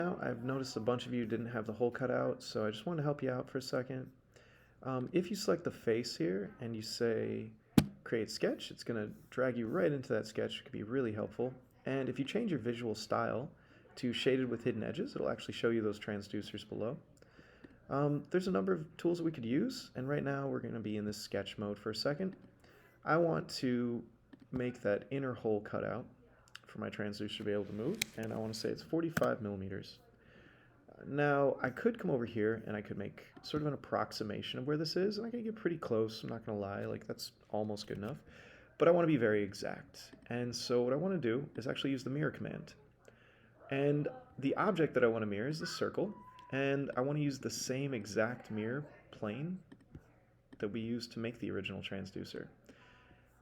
Now, I've noticed a bunch of you didn't have the hole cut out, so I just wanted to help you out for a second. If you select the face here and you say create sketch, it's going to drag you right into that sketch. It could be really helpful. And if you change your visual style to shaded with hidden edges, it'll actually show you those transducers below. There's a number of tools that we could use, and right now we're going to be in this sketch mode for a second. I want to make that inner hole cut out for my transducer to be able to move, and I want to say it's 45 millimeters. Now, I could come over here and I could make sort of an approximation of where this is, and I can get pretty close, I'm not going to lie, like that's almost good enough. But I want to be very exact, and so what I want to do is actually use the mirror command. And the object that I want to mirror is the circle, and I want to use the same exact mirror plane that we used to make the original transducer.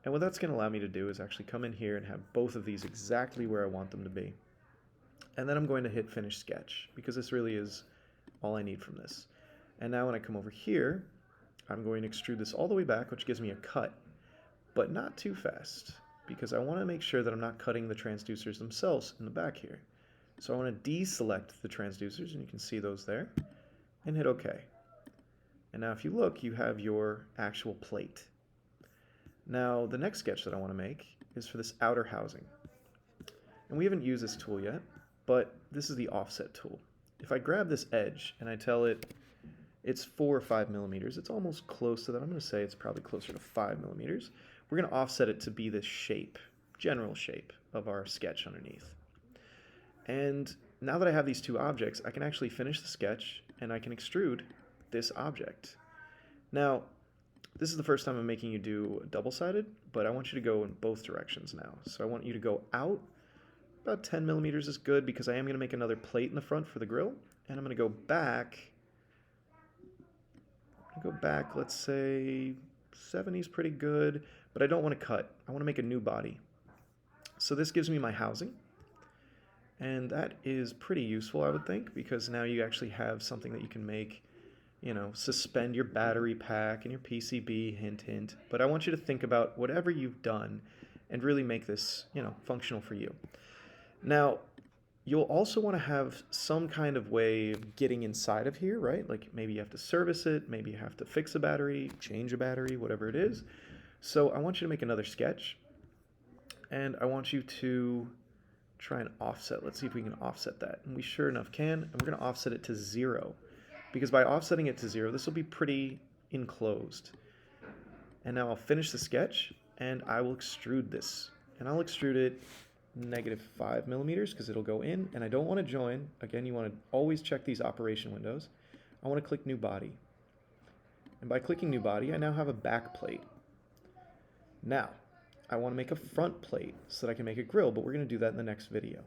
And what that's going to allow me to do is actually come in here and have both of these exactly where I want them to be. And then I'm going to hit finish sketch, because this really is all I need from this. And now when I come over here, I'm going to extrude this all the way back, which gives me a cut, but not too fast, because I want to make sure that I'm not cutting the transducers themselves in the back here. So I want to deselect the transducers, and you can see those there, and hit OK. And now if you look, you have your actual plate. Now the next sketch that I want to make is for this outer housing. And we haven't used this tool yet, but this is the offset tool. If I grab this edge and I tell it it's 4 or 5 millimeters, it's almost close to that. I'm going to say it's probably closer to 5 millimeters. We're going to offset it to be this shape, general shape of our sketch underneath. And now that I have these two objects, I can actually finish the sketch and I can extrude this object. Now, this is the first time I'm making you do double-sided, but I want you to go in both directions now. So I want you to go out. About 10 millimeters is good, because I am going to make another plate in the front for the grill. And I'm going to go back. Let's say 70 is pretty good, but I don't want to cut. I want to make a new body. So this gives me my housing. And that is pretty useful, I would think, because now you actually have something that you can make, suspend your battery pack and your PCB, hint, hint. But I want you to think about whatever you've done and really make this, functional for you. Now, you'll also want to have some kind of way of getting inside of here, right? Like maybe you have to service it, maybe you have to fix a battery, change a battery, whatever it is. So I want you to make another sketch, and I want you to try and offset. Let's see if we can offset that. And we sure enough can, and we're going to offset it to 0. Because by offsetting it to 0, this will be pretty enclosed. And now I'll finish the sketch, and I will extrude this. And I'll extrude it -5 millimeters, because it'll go in, and I don't want to join. Again, you want to always check these operation windows. I want to click New Body. And by clicking New Body, I now have a back plate. Now, I want to make a front plate so that I can make a grill, but we're going to do that in the next video.